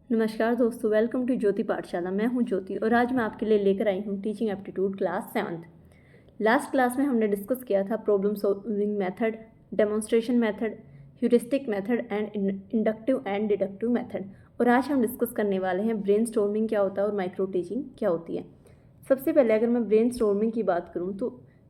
नमस्कार दोस्तों, welcome to ज्योति पाठशाला। मैं हूं ज्योति और आज मैं आपके लिए लेकर आई हूं teaching aptitude class 7th। Last class में हमने डिस्कस किया था problem solving method, demonstration method, heuristic method and inductive and deductive method. और आज हम डिस्कस करने वाले हैं ब्रेनस्टॉर्मिंग क्या होता है और माइक्रो टीचिंग क्या होती है। सबसे पहले अगर मैं ब्रेनस्टॉर्मिंग की बात करूँ तो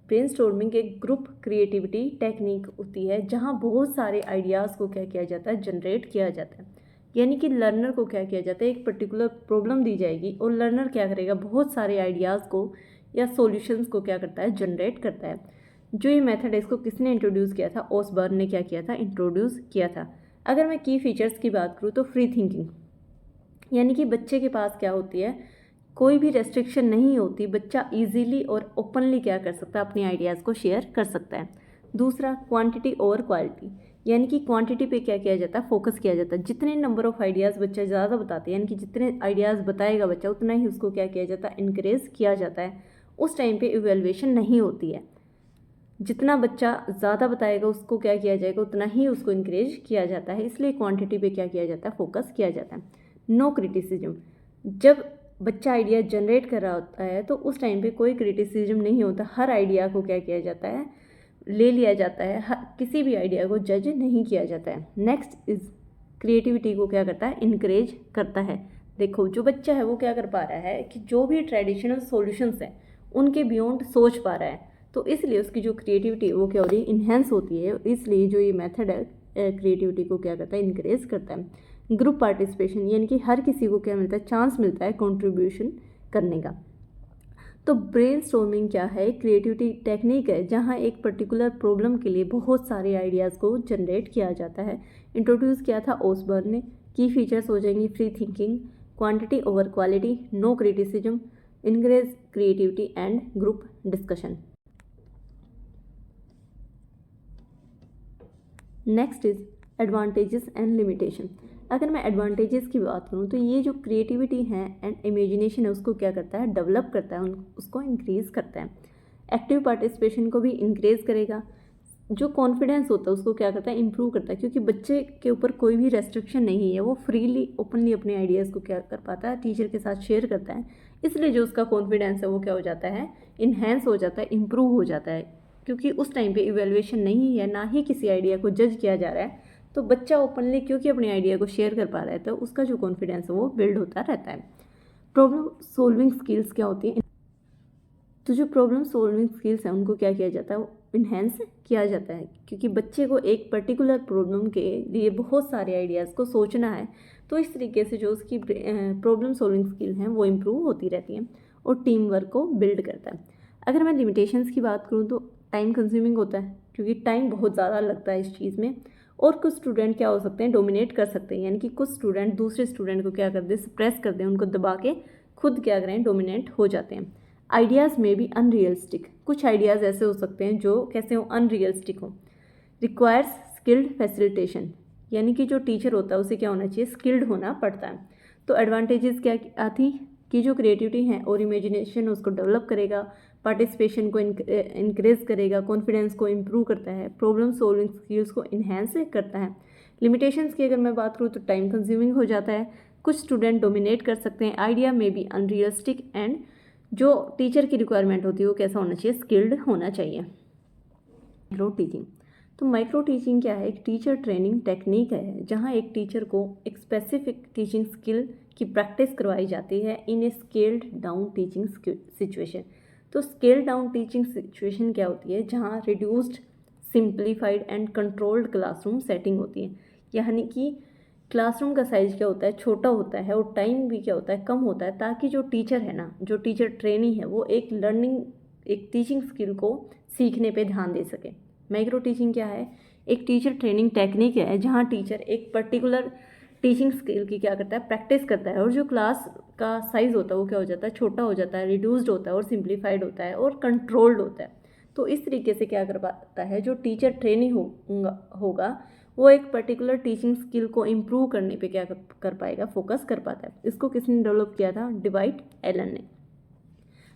ब्रेनस्टॉर्मिंग एक ग्रुप क्रिएटिविटी टेक्निक होती है जहाँ बहुत सारे आइडियाज़ को क्या किया जाता है, जनरेट किया जाता है। यानी कि लर्नर को क्या किया जाता है, एक पर्टिकुलर प्रॉब्लम दी जाएगी और लर्नर क्या करेगा, बहुत सारे आइडियाज़ को या सॉल्यूशंस को क्या करता है, जनरेट करता है। जो ये मेथड है इसको किसने इंट्रोड्यूस किया था? ओसबर्न ने क्या किया था, इंट्रोड्यूस किया था। अगर मैं की फीचर्स की बात करूँ तो फ्री थिंकिंग, यानी कि बच्चे के पास क्या होती है, कोई भी रेस्ट्रिक्शन नहीं होती। बच्चा इजीली और ओपनली क्या कर सकता है, अपनी आइडियाज़ को शेयर कर सकता है। दूसरा, क्वांटिटी ओवर क्वालिटी, यानी कि क्वांटिटी पे क्या किया जाता है, फोकस किया जाता है। जितने नंबर ऑफ आइडियाज़ बच्चा ज़्यादा बताते हैं, यानी कि जितने आइडियाज़ बताएगा बच्चा उतना ही उसको क्या किया जाता है, इनक्रेज किया जाता है। उस टाइम पे इवेल्युएशन नहीं होती है। जितना बच्चा ज़्यादा बताएगा उसको क्या किया जाएगा, उतना ही उसको इनक्रेज किया जाता है। इसलिए क्वांटिटी पे क्या किया जाता है, फोकस किया जाता है। नो क्रिटिसिज्म, जब बच्चा आइडिया जनरेट कर रहा होता है तो उस टाइम पे कोई क्रिटिसिज्म नहीं होता। हर आइडिया को क्या किया जाता है, ले लिया जाता है। किसी भी आइडिया को जज नहीं किया जाता है। नेक्स्ट इज क्रिएटिविटी को क्या करता है, इनक्रेज करता है। देखो, जो बच्चा है वो क्या कर पा रहा है कि जो भी ट्रेडिशनल सॉल्यूशंस हैं उनके बियॉन्ड सोच पा रहा है, तो इसलिए उसकी जो क्रिएटिविटी है वो क्या हो रही है, इन्हेंस होती है। इसलिए जो ये मेथड है क्रिएटिविटी को क्या करता है, इनक्रेज करता है। ग्रुप पार्टिसिपेशन, यानी कि हर किसी को क्या मिलता है, चांस मिलता है कंट्रीब्यूशन करने का। तो ब्रेनस्टॉर्मिंग क्या है, क्रिएटिविटी टेक्निक है जहाँ एक पर्टिकुलर प्रॉब्लम के लिए बहुत सारे आइडियाज़ को जनरेट किया जाता है। इंट्रोड्यूस किया था ओसबर्न ने। की फीचर्स हो जाएंगी free thinking, quantity over quality, no criticism, increase creativity and group discussion. Next is advantages and limitation. अगर मैं एडवांटेजेस की बात करूँ तो ये जो क्रिएटिविटी है एंड इमेजिनेशन है उसको क्या करता है, डेवलप करता है, उसको इंक्रीज़ करता है। एक्टिव पार्टिसिपेशन को भी इंक्रीज़ करेगा। जो कॉन्फिडेंस होता है उसको क्या करता है, इंप्रूव करता है, क्योंकि बच्चे के ऊपर कोई भी रेस्ट्रिक्शन नहीं है। वो फ्रीली ओपनली अपने आइडियाज़ को क्या कर पाता है, टीचर के साथ शेयर करता है। इसलिए जो उसका कॉन्फिडेंस है वो क्या हो जाता है, इन्हेंस हो जाता है, इम्प्रूव हो जाता है। क्योंकि उस टाइम पे इवेल्युएशन नहीं है, ना ही किसी आइडिया को जज किया जा रहा है, तो बच्चा ओपनली क्योंकि अपने आइडिया को शेयर कर पा रहा है तो उसका जो कॉन्फिडेंस है वो बिल्ड होता रहता है। प्रॉब्लम सॉल्विंग स्किल्स क्या होती हैं? तो जो प्रॉब्लम सॉल्विंग स्किल्स हैं उनको क्या किया जाता है, वो इन्हेंस किया जाता है। क्योंकि बच्चे को एक पर्टिकुलर प्रॉब्लम के लिए बहुत सारे आइडियाज़ को सोचना है, तो इस तरीके से जो उसकी प्रॉब्लम सॉल्विंग स्किल हैं वो इम्प्रूव होती रहती हैं और टीम वर्क को बिल्ड करता है। अगर मैं लिमिटेशंस की बात करूँ तो टाइम कंज्यूमिंग होता है, क्योंकि टाइम बहुत ज़्यादा लगता है इस चीज़ में। और कुछ स्टूडेंट क्या हो सकते हैं, डोमिनेट कर सकते हैं, यानी कि कुछ स्टूडेंट दूसरे स्टूडेंट को क्या कर दे, सप्रेस कर दें, उनको दबा के खुद क्या करें, डोमिनेट हो जाते हैं। आइडियाज़ में भी अनरियलिस्टिक, कुछ आइडियाज़ ऐसे हो सकते हैं जो कैसे हो, अनरियलिस्टिक हो। रिक्वायर्स स्किल्ड फैसिलिटेशन, यानी कि जो टीचर होता है उसे क्या होना चाहिए, स्किल्ड होना पड़ता है। तो एडवांटेजेस क्या आती कि जो क्रिएटिविटी है और इमेजिनेशन उसको डेवलप करेगा, पार्टिसिपेशन को इनक्रेज करेगा, कॉन्फिडेंस को इम्प्रूव करता है, प्रॉब्लम सॉल्विंग स्किल्स को इन्हेंस करता है। लिमिटेशंस की अगर मैं बात करूँ तो टाइम कंज्यूमिंग हो जाता है, कुछ स्टूडेंट डोमिनेट कर सकते हैं, आइडिया में भी अनरियलिस्टिक, एंड जो टीचर की रिक्वायरमेंट होती है वो कैसा होना चाहिए, स्किल्ड होना चाहिए। माइक्रो टीचिंग, तो माइक्रो टीचिंग क्या है, एक टीचर ट्रेनिंग टेक्निक है जहाँ एक टीचर को एक स्पेसिफिक टीचिंग स्किल की प्रैक्टिस करवाई जाती है इन ए स्केल्ड डाउन टीचिंग सिचुएशन। तो स्केल डाउन टीचिंग सिचुएशन क्या होती है, जहाँ reduced, simplified and controlled classroom setting होती है। यानी कि क्लासरूम का साइज क्या होता है, छोटा होता है और टाइम भी क्या होता है, कम होता है, ताकि जो टीचर है ना, जो टीचर ट्रेनी है वो एक लर्निंग, एक टीचिंग स्किल को सीखने पे ध्यान दे सके। माइक्रो टीचिंग क्या है, एक टीचर ट्रेनिंग टेक्निक है जहाँ टीचर एक पर्टिकुलर टीचिंग स्किल की क्या करता है, प्रैक्टिस करता है, और जो क्लास का साइज़ होता है वो क्या हो जाता है, छोटा हो जाता है, रिड्यूस्ड होता है और सिंप्लीफाइड होता है और कंट्रोल्ड होता है। तो इस तरीके से क्या कर पाता है, जो टीचर ट्रेनिंग होगा वो एक पर्टिकुलर टीचिंग स्किल को इम्प्रूव करने पे क्या कर पाएगा, फोकस कर पाता है। इसको किसने डेवलप किया था, डिवाइड एलन ने।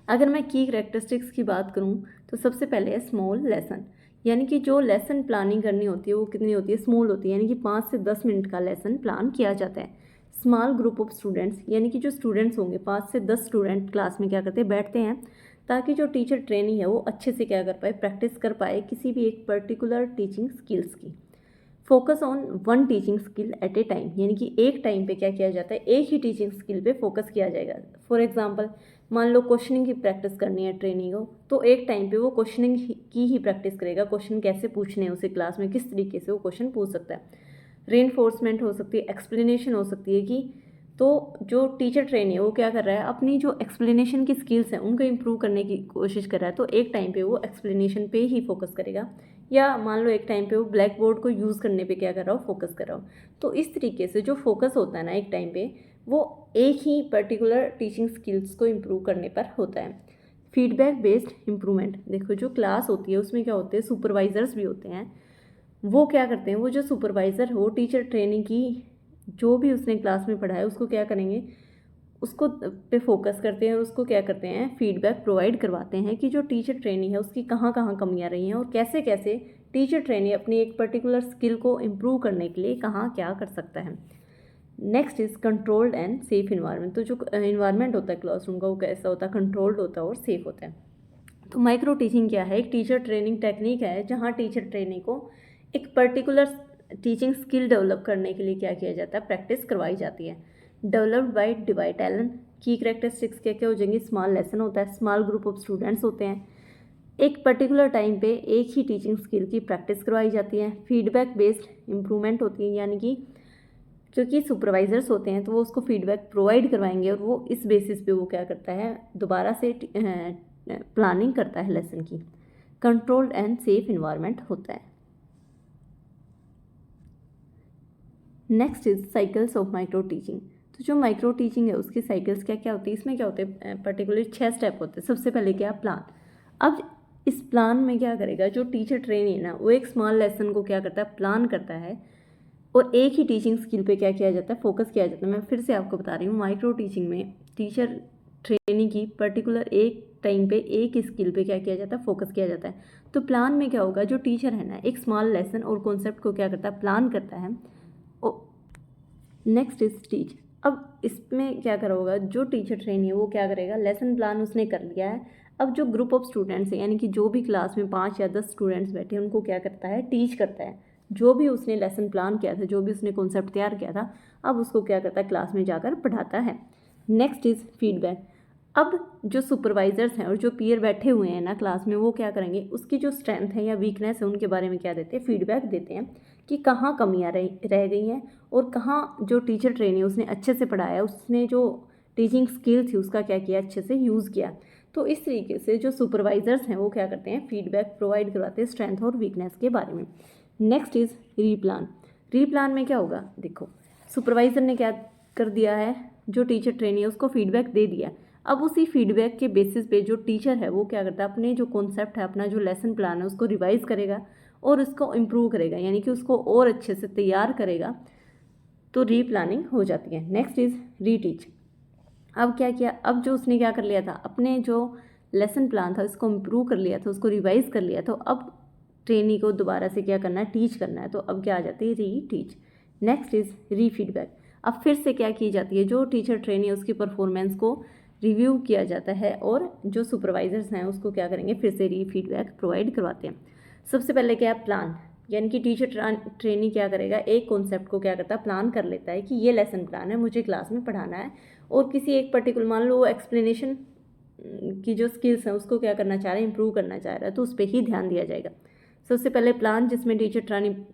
अगर मैं की करेक्टरिस्टिक्स की बात करूं तो सबसे पहले है स्मॉल लेसन, यानी कि जो लेसन प्लानिंग करनी होती है वो कितनी होती है, स्मॉल होती है, यानी कि 5 से 10 मिनट का लेसन प्लान किया जाता है। स्मॉल ग्रुप ऑफ स्टूडेंट्स, यानी कि जो स्टूडेंट्स होंगे 5 से 10 स्टूडेंट क्लास में क्या करते हैं, बैठते हैं, ताकि जो टीचर ट्रेनी है वो अच्छे से क्या कर पाए, प्रैक्टिस कर पाए किसी भी एक पर्टिकुलर टीचिंग स्किल्स की। Focus on one teaching skill eight A time, यानी कि एक टाइम पे क्या किया जाता है, एक ही टीचिंग स्किल पे फोकस किया जाएगा। फॉर एग्जांपल मान लो क्वेश्चनिंग की प्रैक्टिस करनी है ट्रेनी को, तो एक टाइम पे वो क्वेश्चनिंग की ही प्रैक्टिस करेगा, क्वेश्चन कैसे पूछने हैं उसे क्लास में, किस तरीके से वो क्वेश्चन पूछ सकता है। रीइंफोर्समेंट हो सकती है, एक्सप्लेनेशन हो सकती है कि तो जो टीचर ट्रेनी है वो क्या कर रहा है, अपनी जो एक्सप्लेनेशन की स्किल्स हैं उनको इम्प्रूव करने की कोशिश कर रहा है, तो एक टाइम पे वो एक्सप्लेनेशन पे ही फोकस करेगा। या मान लो एक टाइम पे वो ब्लैक बोर्ड को यूज़ करने पे क्या कर रहा हो, फोकस कर रहा हो। तो इस तरीके से जो फोकस होता है ना एक टाइम पे, वो एक ही पर्टिकुलर टीचिंग स्किल्स को इम्प्रूव करने पर होता है। फीडबैक बेस्ड इम्प्रूवमेंट, देखो जो क्लास होती है उसमें क्या होते हैं, सुपरवाइजर्स भी होते हैं। वो क्या करते हैं, वो जो सुपरवाइज़र हो टीचर ट्रेनिंग की, जो भी उसने क्लास में पढ़ा है उसको क्या करेंगे, उसको पे फोकस करते हैं और उसको क्या करते हैं, फीडबैक प्रोवाइड करवाते हैं कि जो टीचर ट्रेनी है उसकी कहाँ कहाँ कमियाँ रही हैं और कैसे कैसे टीचर ट्रेनी अपनी एक पर्टिकुलर स्किल को इम्प्रूव करने के लिए कहाँ क्या कर सकता है। Next is controlled and safe environment, तो जो इन्वायरमेंट होता है क्लासरूम का वो कैसा होता है, कंट्रोल्ड होता है और सेफ होता है। तो माइक्रो टीचिंग क्या है, एक टीचर ट्रेनिंग टेक्निक है जहाँ टीचर ट्रेनिंग को एक पर्टिकुलर टीचिंग स्किल डेवलप करने के लिए क्या किया जाता है, प्रैक्टिस करवाई जाती है। डेवलप्ड बाय डिवाइड टैलेंट, की करेक्टरिस्टिक्स क्या क्या हो जाएंगी, स्मॉल लेसन होता है, स्मॉल ग्रुप ऑफ स्टूडेंट्स होते हैं, एक पर्टिकुलर टाइम पे एक ही टीचिंग स्किल की प्रैक्टिस करवाई जाती है। फीडबैक बेस्ड इम्प्रूवमेंट होती है, यानी कि क्योंकि सुपरवाइजर्स होते हैं तो वो उसको फीडबैक प्रोवाइड करवाएंगे और वो इस बेसिस पे वो क्या करता है, दोबारा से प्लानिंग करता है लेसन की। कंट्रोल्ड एंड सेफ इन्वायरमेंट होता है। Next is cycles of micro teaching, तो जो माइक्रो टीचिंग है उसकी साइकिल्स क्या क्या होती है, इसमें क्या होते हैं, पर्टिकुलरली 6 स्टेप होते हैं। सबसे पहले क्या, प्लान। अब इस प्लान में क्या करेगा, जो टीचर ट्रेनी है ना वो एक स्मॉल लेसन को क्या करता है, प्लान करता है और एक ही टीचिंग स्किल पे क्या किया जाता है, फोकस किया जाता है। मैं फिर से आपको बता रही हूँ, माइक्रो टीचिंग में टीचर ट्रेनिंग की पर्टिकुलर एक टाइम पे एक स्किल पे क्या किया जाता है, फोकस किया जाता है। तो प्लान में क्या होगा, जो टीचर है ना एक स्मॉल लेसन और कॉन्सेप्ट को क्या करता है, प्लान करता है। नेक्स्ट इज टीच, अब इसमें क्या करा होगा, जो टीचर ट्रेनी है वो क्या करेगा, लेसन प्लान उसने कर लिया है। अब जो ग्रुप ऑफ स्टूडेंट्स हैं, यानी कि जो भी क्लास में 5 या 10 स्टूडेंट्स बैठे हैं उनको क्या करता है, टीच करता है। जो भी उसने लेसन प्लान किया था, जो भी उसने कॉन्सेप्ट तैयार किया था, अब उसको क्या करता है, क्लास में जाकर पढ़ाता है। नेक्स्ट इज़ फीडबैक, अब जो सुपरवाइजर्स हैं और जो पीयर बैठे हुए हैं ना क्लास में, वो क्या करेंगे, उसकी जो स्ट्रेंथ है या वीकनेस है उनके बारे में क्या देते हैं, फीडबैक देते हैं कि कहाँ कमियाँ रह गई हैं और कहाँ जो टीचर ट्रेनी उसने अच्छे से पढ़ाया, उसने जो टीचिंग स्किल थी उसका क्या किया, अच्छे से यूज़ किया। तो इस तरीके से जो सुपरवाइजर्स हैं वो क्या करते हैं, फीडबैक प्रोवाइड करवाते हैं स्ट्रेंथ और वीकनेस के बारे में। Next is replan. रीप्लान में क्या होगा, देखो सुपरवाइज़र ने क्या कर दिया है, जो टीचर ट्रेनी है उसको फीडबैक दे दिया। अब उसी फीडबैक के बेसिस पे जो टीचर है वो क्या करता है, अपने जो कॉन्सेप्ट है, अपना जो लेसन प्लान है उसको रिवाइज करेगा और उसको इम्प्रूव करेगा, यानी कि उसको और अच्छे से तैयार करेगा। तो रीप्लानिंग हो जाती है। Next is reteach. अब क्या किया, अब जो उसने क्या कर लिया था, अपने जो लेसन प्लान था उसको इम्प्रूव कर लिया था, उसको रिवाइज कर लिया, तो अब ट्रेनी को दोबारा से क्या करना है, टीच करना है। तो अब क्या आ जाती है, री टीच। नेक्स्ट इज़ री फीडबैक। अब फिर से क्या की जाती है, जो टीचर ट्रेनी है उसकी परफॉर्मेंस को रिव्यू किया जाता है और जो सुपरवाइजर्स हैं उसको क्या करेंगे, फिर से री फीडबैक प्रोवाइड करवाते हैं। सबसे पहले क्या है, प्लान, यानी कि टीचर ट्रेनी क्या करेगा, एक कॉन्सेप्ट को क्या करता है, प्लान कर लेता है कि ये लेसन प्लान है, मुझे क्लास में पढ़ाना है और किसी एक पर्टिकुलर, मान लो वो एक्सप्लेनेशन की जो स्किल्स हैं उसको क्या करना चाह रहा है, इंप्रूव करना चाह रहा है, तो उस पर ही ध्यान दिया जाएगा। सबसे पहले प्लान, जिसमें टीचर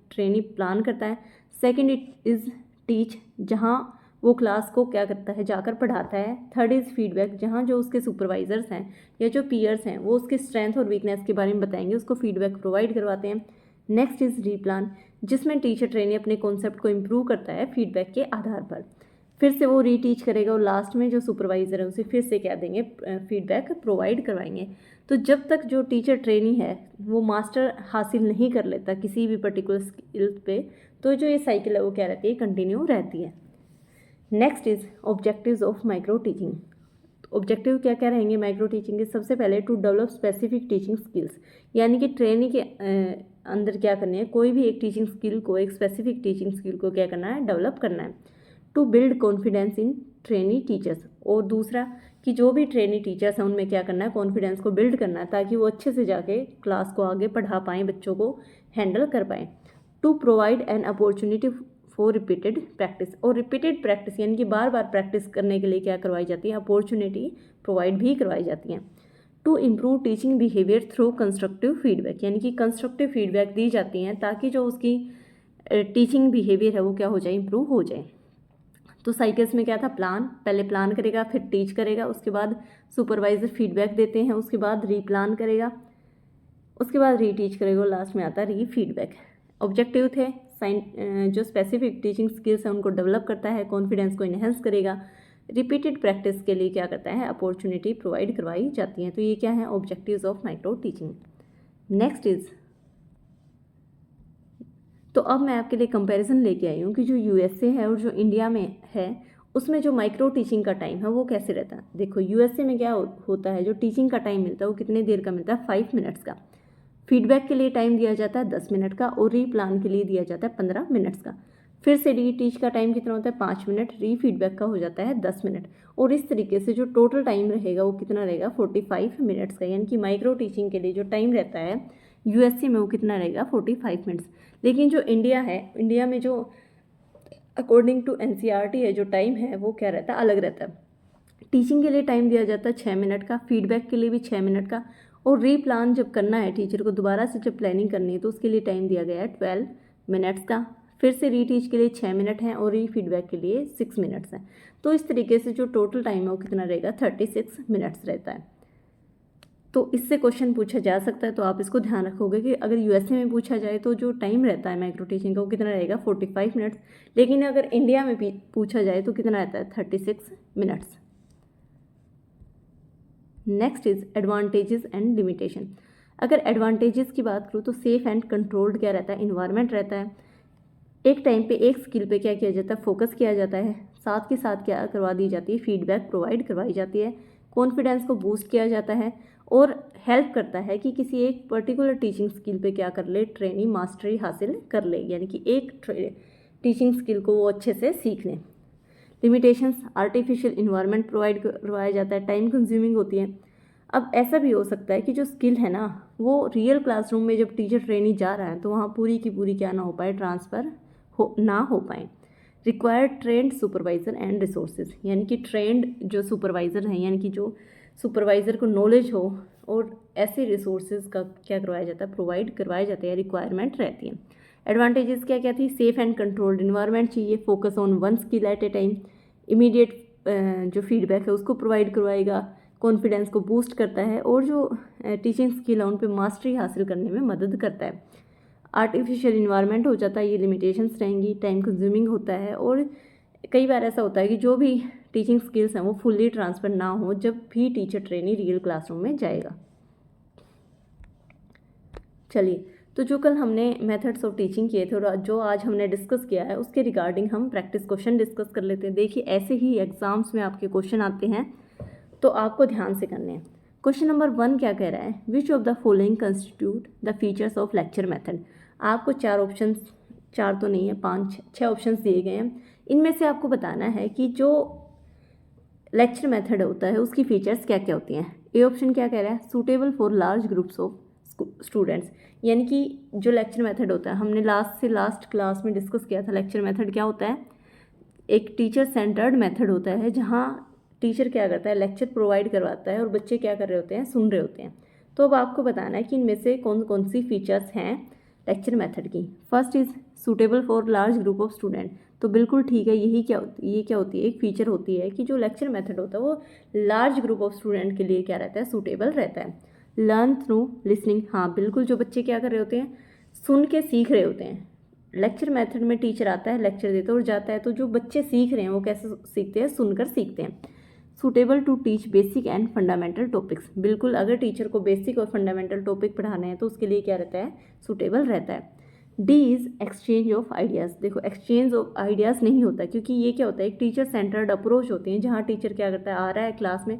ट्रेनी प्लान करता है। सेकंड इज टीच, जहाँ वो क्लास को क्या करता है, जाकर पढ़ाता है। थर्ड इज़ फीडबैक, जहाँ जो उसके सुपरवाइजर्स हैं या जो पीयर्स हैं वो उसके स्ट्रेंथ और वीकनेस के बारे में बताएंगे, उसको फीडबैक प्रोवाइड करवाते हैं। नेक्स्ट इज़ रीप्लान, जिसमें टीचर ट्रेनी अपने कॉन्सेप्ट को इम्प्रूव करता है फीडबैक के आधार पर, फिर से वो रीटीच करेगा और लास्ट में जो सुपरवाइज़र है उसे फिर से क्या देंगे, फीडबैक प्रोवाइड करवाएंगे। तो जब तक जो टीचर ट्रेनी है वो मास्टर हासिल नहीं कर लेता किसी भी पर्टिकुलर स्किल पे, तो जो ये साइकिल है वो क्या रहती है, कंटिन्यू रहती है। Next is objectives of micro teaching. Objective क्या क्या रहेंगे माइक्रो टीचिंग के, सबसे पहले to develop specific teaching skills, यानी कि ट्रेनिंग के अंदर क्या करनी है, कोई भी एक टीचिंग स्किल को, एक स्पेसिफिक टीचिंग स्किल को क्या करना है, डेवलप करना है। To build confidence in trainee teachers, और दूसरा कि जो भी ट्रेनी टीचर्स हैं उनमें क्या करना है, कॉन्फिडेंस को बिल्ड करना है ताकि वो अच्छे से जाके क्लास को आगे पढ़ा पाएँ, बच्चों को हैंडल कर पाएँ। To provide an opportunity for repeated practice, और रिपीटेड प्रैक्टिस यानी कि बार बार प्रैक्टिस करने के लिए क्या करवाई जाती है, अपॉर्चुनिटी प्रोवाइड भी करवाई जाती हैं। To improve teaching behaviour through constructive feedback, यानी कि कंस्ट्रक्टिव फीडबैक दी जाती हैं ताकि जो उसकी टीचिंग बिहेवियर है वो क्या हो जाए, इम्प्रूव हो जाए। तो साइकिल्स में क्या था, प्लान, पहले प्लान करेगा फिर टीच करेगा, उसके बाद सुपरवाइजर फीडबैक देते हैं, उसके बाद रीप्लान करेगा, उसके बाद रीटीच करेगा, लास्ट में आता है री फीडबैक। ऑब्जेक्टिव थे जो स्पेसिफिक टीचिंग स्किल्स हैं उनको डेवलप करता है, कॉन्फिडेंस को इन्हेंस करेगा, रिपीटेड प्रैक्टिस के लिए क्या करता है, अपॉर्चुनिटी प्रोवाइड करवाई जाती हैं। तो ये क्या है, objectives of micro teaching. Next is, तो अब मैं आपके लिए कंपैरिजन लेके आई हूँ कि जो यूएसए है और जो इंडिया में है उसमें जो माइक्रो टीचिंग का टाइम है वो कैसे रहता है। देखो यूएसए में क्या होता है, जो टीचिंग का टाइम मिलता है वो कितने देर का मिलता है, 5 मिनट्स का। फीडबैक के लिए टाइम दिया जाता है 10 मिनट का, और री प्लान के लिए दिया जाता है 15 मिनट्स का। फिर से री टीच का टाइम कितना होता है, 5 मिनट, री फीडबैक का हो जाता है 10 मिनट, और इस तरीके से जो टोटल टाइम रहेगा वो कितना रहेगा, 45 मिनट्स का। यानी कि माइक्रो टीचिंग के लिए जो टाइम रहता है यूएसए में वो कितना रहेगा, 45 मिनट्स। लेकिन जो इंडिया है, इंडिया में जो अकॉर्डिंग टू एनसीईआरटी है जो टाइम है वो क्या रहता है, अलग रहता है। टीचिंग के लिए टाइम दिया जाता है 6 मिनट का, फीडबैक के लिए भी 6 मिनट का, और रीप्लान जब करना है टीचर को दोबारा से जब प्लानिंग करनी है तो उसके लिए टाइम दिया गया है 12 मिनट्स का। फिर से रीटीच के लिए 6 मिनट हैं और री फीडबैक के लिए 6 मिनट्स हैं। तो इस तरीके से जो टोटल टाइम है वो कितना रहेगा, 36 मिनट्स रहता है। तो इससे क्वेश्चन पूछा जा सकता है, तो आप इसको ध्यान रखोगे कि अगर यूएसए में पूछा जाए तो जो टाइम रहता है माइक्रो टीचिंग का वो कितना रहेगा, 45 मिनट्स। लेकिन अगर इंडिया में पूछा जाए तो कितना रहता है, 36 minutes. Next is advantages and limitation. अगर एडवांटेजेस की बात करूँ तो सेफ एंड कंट्रोल्ड क्या रहता है, इन्वायरमेंट रहता है। एक टाइम पे एक स्किल पे क्या किया जाता है, फोकस किया जाता है। साथ के साथ क्या करवा दी जाती है, फीडबैक प्रोवाइड करवाई जाती है। कॉन्फिडेंस को बूस्ट किया जाता है और हेल्प करता है कि किसी एक पर्टिकुलर टीचिंग स्किल पे क्या कर ले, ट्रेनी मास्टरी हासिल कर ले, यानी कि एक टीचिंग स्किल को वो अच्छे से सीख लें। लिमिटेशंस, आर्टिफिशियल इन्वायरमेंट प्रोवाइड करवाया जाता है, टाइम कंज्यूमिंग होती है। अब ऐसा भी हो सकता है कि जो स्किल है ना वो रियल क्लासरूम में जब टीचर ट्रेनी जा रहा है तो वहाँ पूरी की पूरी क्या ना हो पाए, ट्रांसफ़र ना हो पाए। Required trend supervisor and resources, यानी कि ट्रेंड जो सुपरवाइज़र हैं, यानी कि जो सुपरवाइज़र को नॉलेज हो और ऐसे रिसोर्सेज का क्या करवाया जाता है, प्रोवाइड करवाए जाते हैं, रिक्वायरमेंट रहती है। एडवांटेजेस क्या क्या थी, सेफ एंड कंट्रोल्ड इन्वायरमेंट चाहिए, focus on one skill eight A time, immediate जो फीडबैक है उसको प्रोवाइड करवाएगा, कॉन्फिडेंस को बूस्ट करता है और जो टीचिंग स्किल है उन पर मास्टरी हासिल करने में मदद करता है। आर्टिफिशियल इन्वायरमेंट हो जाता है, ये लिमिटेशंस रहेंगी, टाइम कंज्यूमिंग होता है, और कई बार ऐसा होता है कि जो भी टीचिंग स्किल्स हैं वो फुल्ली ट्रांसफर ना हो जब भी टीचर ट्रेनी रियल क्लासरूम में जाएगा। चलिए, तो जो कल हमने मेथड्स ऑफ टीचिंग किए थे और जो आज हमने डिस्कस किया है उसके रिगार्डिंग हम प्रैक्टिस क्वेश्चन डिस्कस कर लेते हैं। देखिए ऐसे ही एग्जाम्स में आपके क्वेश्चन आते हैं तो आपको ध्यान से करने हैं। क्वेश्चन नंबर 1 क्या कह रहा है, विच of the following constitute the features of lecture method. आपको 4 ऑप्शंस, 4 तो नहीं है, 5-6 ऑप्शंस दिए गए हैं। इनमें से आपको बताना है कि जो लेक्चर मेथड होता है उसकी फीचर्स क्या क्या होती हैं। ए ऑप्शन क्या कह रहा है, suitable for large groups of students, यानी कि जो लेक्चर मेथड होता है हमने लास्ट क्लास में डिस्कस किया था। लेक्चर मेथड क्या होता है, एक टीचर सेंटर्ड मेथड होता है जहाँ टीचर क्या करता है, लेक्चर प्रोवाइड करवाता है और बच्चे क्या कर रहे होते हैं, सुन रहे होते हैं। तो अब आपको बताना है कि इनमें से कौन कौन सी फीचर्स हैं लेक्चर मेथड की। First is suitable for large group of student, तो बिल्कुल ठीक है, ये क्या होती है, एक फीचर होती है कि जो लेक्चर मेथड होता है वो लार्ज ग्रुप ऑफ स्टूडेंट के लिए क्या रहता है, सूटेबल रहता है। लर्न थ्रू लिसनिंग, हाँ बिल्कुल, जो बच्चे क्या कर रहे होते हैं, सुन के सीख रहे होते हैं। लेक्चर मेथड में टीचर आता है, लेक्चर देता है और जाता है, तो जो बच्चे सीख रहे हैं वो कैसे सीखते हैं, सुनकर सीखते हैं। Suitable to teach basic and fundamental topics, बिल्कुल अगर टीचर को बेसिक और फंडामेंटल टॉपिक पढ़ाने हैं तो उसके लिए क्या रहता है, सूटेबल रहता है। D is exchange of ideas, देखो एक्सचेंज ऑफ आइडियाज़ नहीं होता क्योंकि ये क्या होता है, एक टीचर सेंटर्ड अप्रोच होती है जहाँ टीचर क्या करता है, आ रहा है क्लास में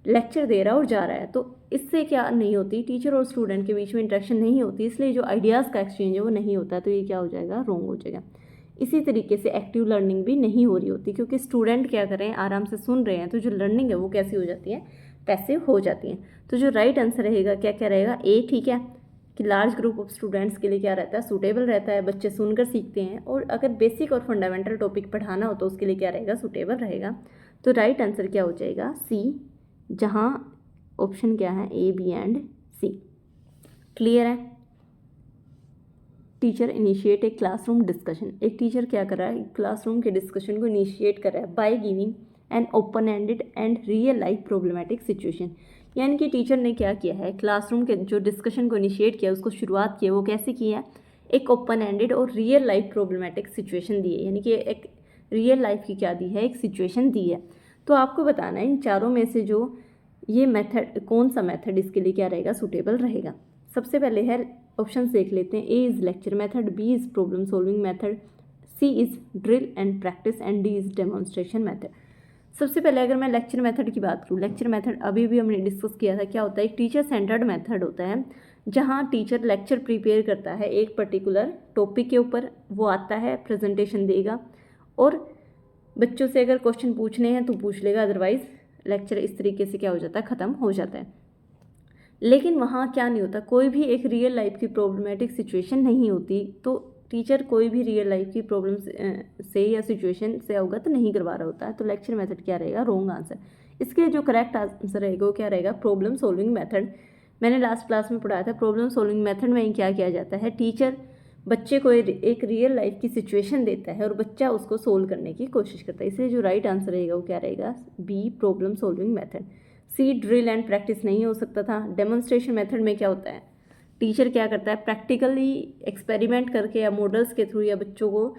लेक्चर दे रहा है और जा रहा है, तो इससे क्या नहीं होती, टीचर और स्टूडेंट के बीच में इंटरेक्शन नहीं होती, इसलिए जो आइडियाज़ का एक्सचेंज है वो नहीं होता, तो ये क्या हो जाएगा, रॉन्ग हो जाएगा। इसी तरीके से एक्टिव लर्निंग भी नहीं हो रही होती, क्योंकि स्टूडेंट क्या कर रहे हैं, आराम से सुन रहे हैं, तो जो लर्निंग है वो कैसी हो जाती है, पैसिव हो जाती है। तो जो राइट आंसर रहेगा क्या क्या रहेगा, ए, ठीक है, कि लार्ज ग्रुप ऑफ स्टूडेंट्स के लिए क्या रहता है, सूटेबल रहता है, बच्चे सुनकर सीखते हैं, और अगर बेसिक और फंडामेंटल टॉपिक पढ़ाना हो तो उसके लिए क्या रहेगा, सूटेबल रहेगा। तो राइट आंसर क्या हो जाएगा, सी, जहाँ ऑप्शन क्या है, ए, बी एंड सी। क्लियर है। Teacher initiate a classroom discussion, एक टीचर क्या कर रहा है, क्लासरूम के डिस्कशन को इनिशिएट कर रहा है by giving an open ended and real life problematic situation. यानी कि टीचर ने क्या किया है, क्लासरूम के जो डिस्कशन को इनिशिएट किया, उसको शुरुआत की है, वो कैसे की है, एक ओपन एंडेड और रियल लाइफ प्रॉब्लमेटिक सिचुएशन दी है, यानी कि एक रियल लाइफ की क्या दी है, एक सिचुएशन दी है। तो आपको बताना है इन चारों में से जो ये मेथड, कौन सा मेथड इसके लिए क्या रहेगा, सूटेबल रहेगा। सबसे पहले है ऑप्शन देख लेते हैं। A is lecture method, B is problem solving method, C is drill and practice and D is demonstration method. सबसे पहले अगर मैं लेक्चर मेथड की बात करूँ, लेक्चर मेथड अभी भी हमने डिस्कस किया था, क्या होता है, एक टीचर सेंटर्ड मेथड होता है, जहाँ टीचर लेक्चर प्रिपेयर करता है एक पर्टिकुलर टॉपिक के ऊपर, वो आता है, प्रेजेंटेशन देगा, और बच्चों से अगर क्वेश्चन पूछने हैं तो पूछ लेगा, अदरवाइज लेक्चर इस तरीके से क्या हो जाता है, ख़त्म हो जाता है। लेकिन वहाँ क्या नहीं होता, कोई भी एक रियल लाइफ की प्रॉब्लमेटिक सिचुएशन नहीं होती, तो टीचर कोई भी रियल लाइफ की प्रॉब्लम से या सिचुएशन से अवगत नहीं करवा रहा होता है। तो लेक्चर मेथड क्या रहेगा, रॉन्ग आंसर। इसके जो करेक्ट आंसर रहेगा वो क्या रहेगा, प्रॉब्लम सॉल्विंग मेथड। मैंने लास्ट क्लास में पढ़ाया था, प्रॉब्लम सॉल्विंग मेथड में क्या किया जाता है, टीचर बच्चे को एक रियल लाइफ की सिचुएशन देता है और बच्चा उसको सोल्व करने की कोशिश करता है। इसलिए जो राइट आंसर रहेगा वो क्या रहेगा, B, problem solving method. C, drill and practice नहीं हो सकता था। डेमोन्स्ट्रेशन मेथड में क्या होता है, टीचर क्या करता है, प्रैक्टिकली एक्सपेरिमेंट करके या मॉडल्स के थ्रू या बच्चों को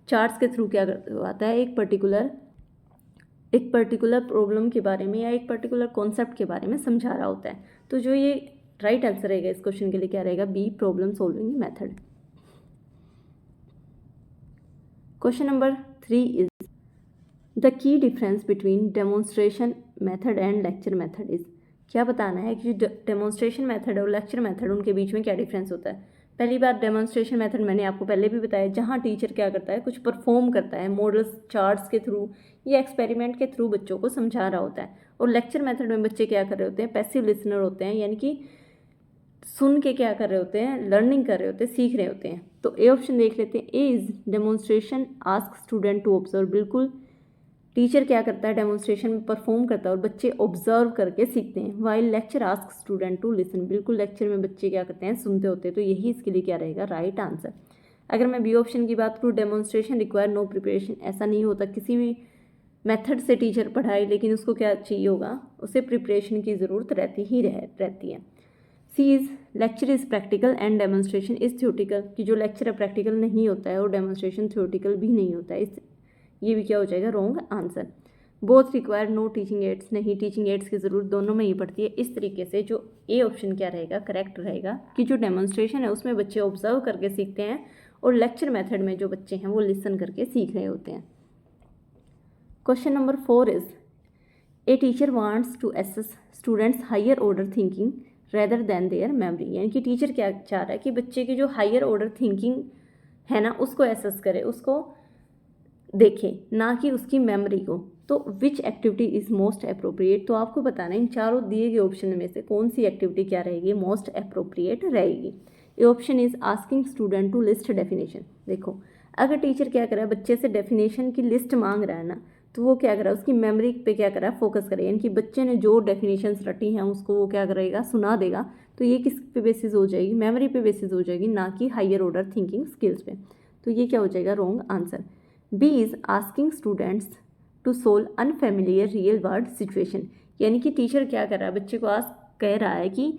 चार्ट्स के थ्रू क्या करवाता है, एक पर्टिकुलर प्रॉब्लम के बारे में या एक पर्टिकुलर कॉन्सेप्ट के बारे में समझा रहा होता है। तो जो ये राइट आंसर रहेगा इस क्वेश्चन के लिए क्या रहेगा, B, problem solving method. Question number 3 is the key difference between demonstration method and lecture method is. क्या बताना है कि डेमोन्स्ट्रेशन मेथड और लेक्चर मेथड, उनके बीच में क्या डिफरेंस होता है। पहली बात, डेमोन्स्ट्रेशन मेथड मैंने आपको पहले भी बताया, जहाँ टीचर क्या करता है, कुछ परफॉर्म करता है, मॉडल्स चार्ट्स के थ्रू या एक्सपेरिमेंट के थ्रू बच्चों को समझा रहा होता है। और लेक्चर मेथड में बच्चे क्या कर रहे होते हैं, पैसिव लिसनर होते हैं, यानी कि सुन के क्या कर रहे होते हैं, लर्निंग कर रहे होते हैं, सीख रहे होते हैं। तो ए ऑप्शन देख लेते हैं, A is demonstration ask student to observe. बिल्कुल, टीचर क्या करता है, डेमोन्स्ट्रेशन में परफॉर्म करता है और बच्चे ऑब्जर्व करके सीखते हैं। While lecture ask student to listen, बिल्कुल लेक्चर में बच्चे क्या करते हैं, सुनते होते हैं। तो यही इसके लिए क्या रहेगा, राइट आंसर। अगर मैं बी ऑप्शन की बात करूँ, डेमोन्स्ट्रेशन रिक्वायर नो प्रिपरेशन, ऐसा नहीं होता, किसी भी मेथड से टीचर पढ़ाए, लेकिन उसको क्या चाहिए होगा, उसे प्रिपरेशन की ज़रूरत रहती है। C is lecture is practical and demonstration is theoretical, कि जो लेक्चर है प्रैक्टिकल नहीं होता है और डेमोन्स्ट्रेशन थ्योरेटिकल भी नहीं होता है। ये भी क्या हो जाएगा, wrong answer. Both require no teaching aids, नहीं, टीचिंग एड्स की ज़रूरत दोनों में ही पड़ती है। इस तरीके से जो ए ऑप्शन क्या रहेगा, करेक्ट रहेगा, कि जो डेमोन्स्ट्रेशन है उसमें बच्चे ऑब्जर्व करके सीखते हैं और लेक्चर मेथड में जो बच्चे हैं वो लिसन करके सीख रहे होते हैं। Question number 4 is a teacher wants to assess students higher order thinking rather than their memory, यानी कि टीचर क्या चाह रहा है कि बच्चे की जो हायर ऑर्डर थिंकिंग है ना, उसको एसेस करे, उसको देखें, ना कि उसकी मेमोरी को। तो विच एक्टिविटी इज़ मोस्ट अप्रोप्रिएट, तो आपको बताना है इन चारों दिए गए ऑप्शन में से कौन सी एक्टिविटी क्या रहेगी, मोस्ट अप्रोप्रिएट रहेगी। ये option is asking student to list definition. देखो, अगर टीचर क्या कर रहा है, बच्चे से डेफिनेशन की लिस्ट मांग रहा है ना, तो वो क्या कर रहा है, उसकी मेमोरी पे क्या कर रहा है, फोकस करे, यानी कि बच्चे ने जो डेफिनेशंस रटी हैं उसको वो क्या करेगा, सुना देगा। तो ये किस पे बेसिस हो जाएगी, मेमोरी पे बेसिस हो जाएगी, ना कि हायर ऑर्डर थिंकिंग स्किल्स पे। तो ये क्या हो जाएगा, wrong answer. B is asking students to solve unfamiliar real world situation, यानी कि टीचर क्या कर रहा है, बच्चे को कह रहा है कि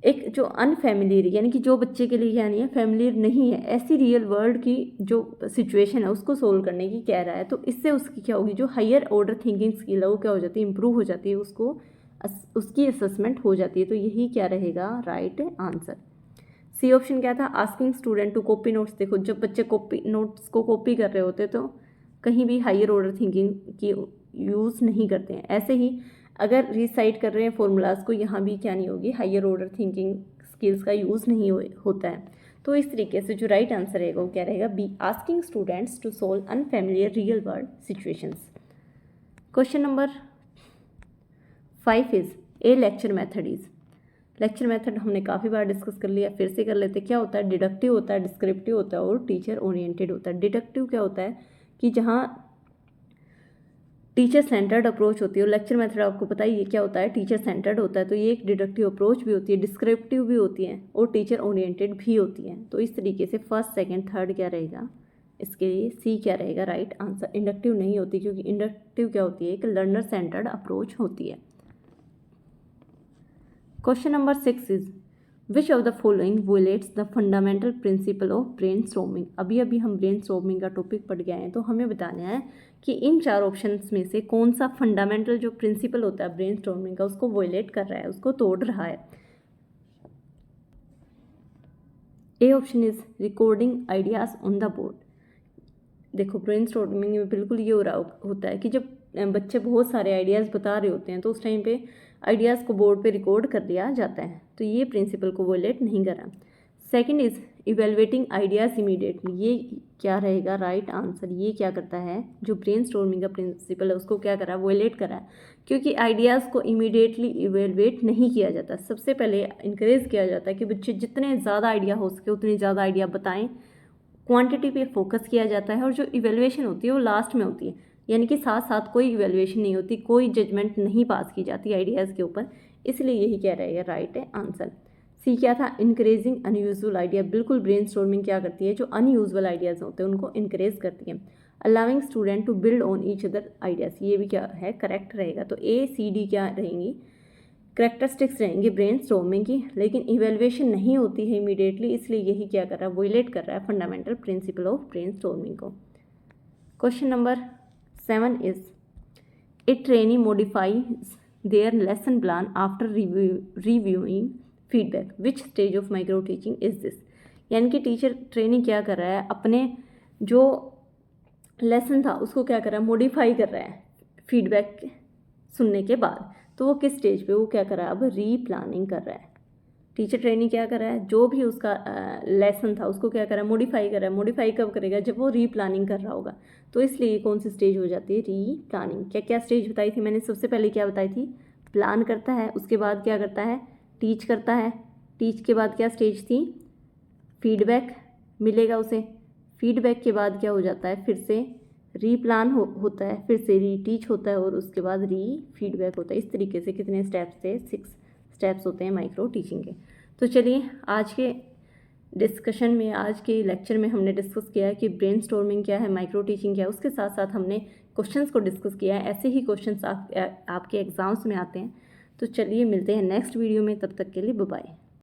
एक जो अनफेमिलियर, यानी कि जो बच्चे के लिए क्या नहीं है, फेमिलियर नहीं है, ऐसी रियल वर्ल्ड की जो सिचुएशन है उसको सोल्व करने की कह रहा है। तो इससे उसकी क्या होगी, जो हायर ऑर्डर थिंकिंग स्किल है वो क्या हो जाती है, इंप्रूव हो जाती है, उसकी असेसमेंट हो जाती है। तो यही क्या रहेगा, राइट आंसर। सी ऑप्शन क्या था, asking student to copy notes. देखो, जब बच्चे नोट्स को कॉपी कर रहे होते तो कहीं भी हायर ऑर्डर थिंकिंग की यूज़ नहीं करते हैं। ऐसे ही अगर रिसाइट कर रहे हैं फॉर्मूलाज को, यहाँ भी क्या नहीं होगी, हायर ऑर्डर थिंकिंग स्किल्स का यूज़ नहीं होता है। तो इस तरीके से जो राइट आंसर रहेगा वो क्या रहेगा, B, asking students to solve unfamiliar real world situations. Question number 5 is a lecture method is. Lecture method हमने काफ़ी बार डिस्कस कर लिया, फिर से कर लेते। क्या होता है, डिडक्टिव होता है, डिस्क्रिप्टिव होता है और टीचर ओरिएंटेड होता है। डिडक्टिव क्या होता है कि जहाँ टीचर सेंटर्ड अप्रोच होती है, और लेक्चर मेथड आपको पता ही है क्या होता है, टीचर सेंटर्ड होता है। तो ये एक डिडक्टिव अप्रोच भी होती है, डिस्क्रिप्टिव भी होती है और टीचर ओरिएंटेड भी होती है। तो इस तरीके से फर्स्ट सेकंड थर्ड क्या रहेगा, इसके लिए सी क्या रहेगा राइट आंसर। इंडक्टिव नहीं होती, क्योंकि इंडक्टिव क्या होती है, एक लर्नर सेंटर्ड अप्रोच होती है। Question number 6 is which of the following violates the fundamental principle of brainstorming. अभी अभी हम ब्रेन स्टॉर्मिंग का टॉपिक पढ़ गए हैं, तो हमें बताना है कि इन 4 ऑप्शंस में से कौन सा फंडामेंटल जो प्रिंसिपल होता है ब्रेन स्टॉर्मिंग का, उसको वोलेट कर रहा है, उसको तोड़ रहा है। A option is recording ideas on the board. देखो ब्रेन स्टॉर्मिंग में बिल्कुल ये हो रहा होता है कि जब बच्चे बहुत सारे आइडियाज़ बता रहे होते हैं तो उस टाइम पे आइडियाज़ को बोर्ड पे रिकॉर्ड कर लिया जाता है, तो ये प्रिंसिपल को वोलेट नहीं करा। Second is evaluating ideas immediately. ये क्या रहेगा राइट आंसर, ये क्या करता है, जो ब्रेन स्टॉर्मिंग का प्रिंसिपल है उसको क्या करा, वोलेट करा है, क्योंकि आइडियाज़ को इमीडिएटली इवेलुएट नहीं किया जाता। सबसे पहले इंकरेज किया जाता है कि बच्चे जितने ज़्यादा आइडिया हो सके उतने ज़्यादा आइडिया बताएं, क्वांटिटी पे फोकस किया जाता है, और जो इवेलुएशन होती है वो लास्ट में होती है, यानी कि साथ साथ कोई इवेलुएशन नहीं होती, कोई जजमेंट नहीं पास की जाती आइडियाज़ के ऊपर। इसलिए यही क्या रहेगा राइट है आंसर। सी क्या था, इनक्रेजिंग अनयूजुअल आइडिया। बिल्कुल ब्रेन स्टॉर्मिंग क्या करती है, जो अनयूजुअल आइडियाज़ होते हैं उनको इनक्रेज करती है। Allowing student to build on each other ideas, ये भी क्या है करेक्ट रहेगा। तो ए सी डी क्या रहेंगी, करेक्टरिस्टिक्स रहेंगे ब्रेन स्टॉर्मिंग की, लेकिन इवेलुएशन नहीं होती है इमीडिएटली, इसलिए यही क्या कर रहा है, वोलेट कर रहा है fundamental principle of brainstorming को। Question number 7 is a trainee modifies their lesson plan after reviewing feedback, which stage of micro teaching is this. यानी कि टीचर ट्रेनिंग क्या कर रहा है, अपने जो लेसन था उसको क्या कर रहा है, मॉडिफाई कर रहा है फीडबैक सुनने के बाद। तो वो किस स्टेज पे, वो क्या कर रहा है, अब रीप्लानिंग कर रहा है। टीचर ट्रेनिंग क्या कर रहा है, जो भी उसका लेसन था उसको क्या कर रहा है, मॉडिफाई कर रहा है। मॉडिफाई कब करेगा, जब वो रीप्लानिंग कर रहा होगा। तो इसलिए कौन सी स्टेज हो जाती है, रीप्लानिंग। क्या क्या स्टेज बताई थी मैंने, सबसे पहले क्या बताई थी, प्लान करता है, उसके बाद क्या करता है, टीच करता है, टीच के बाद क्या स्टेज थी, फीडबैक मिलेगा उसे, फीडबैक के बाद क्या हो जाता है, फिर से रीप्लान होता है, फिर से रीटीच होता है और उसके बाद री फीडबैक होता है। इस तरीके से कितने स्टेप्स थे, 6 स्टेप्स होते हैं माइक्रो टीचिंग के। तो चलिए आज के डिस्कशन में, आज के लेक्चर में हमने डिस्कस किया है कि ब्रेन स्टॉर्मिंग क्या है, माइक्रो टीचिंग क्या है, उसके साथ साथ हमने क्वेश्चंस को डिस्कस किया है। ऐसे ही क्वेश्चंस आपके एग्जाम्स में आते हैं। तो चलिए मिलते हैं नेक्स्ट वीडियो में, तब तक के लिए बाय बाय।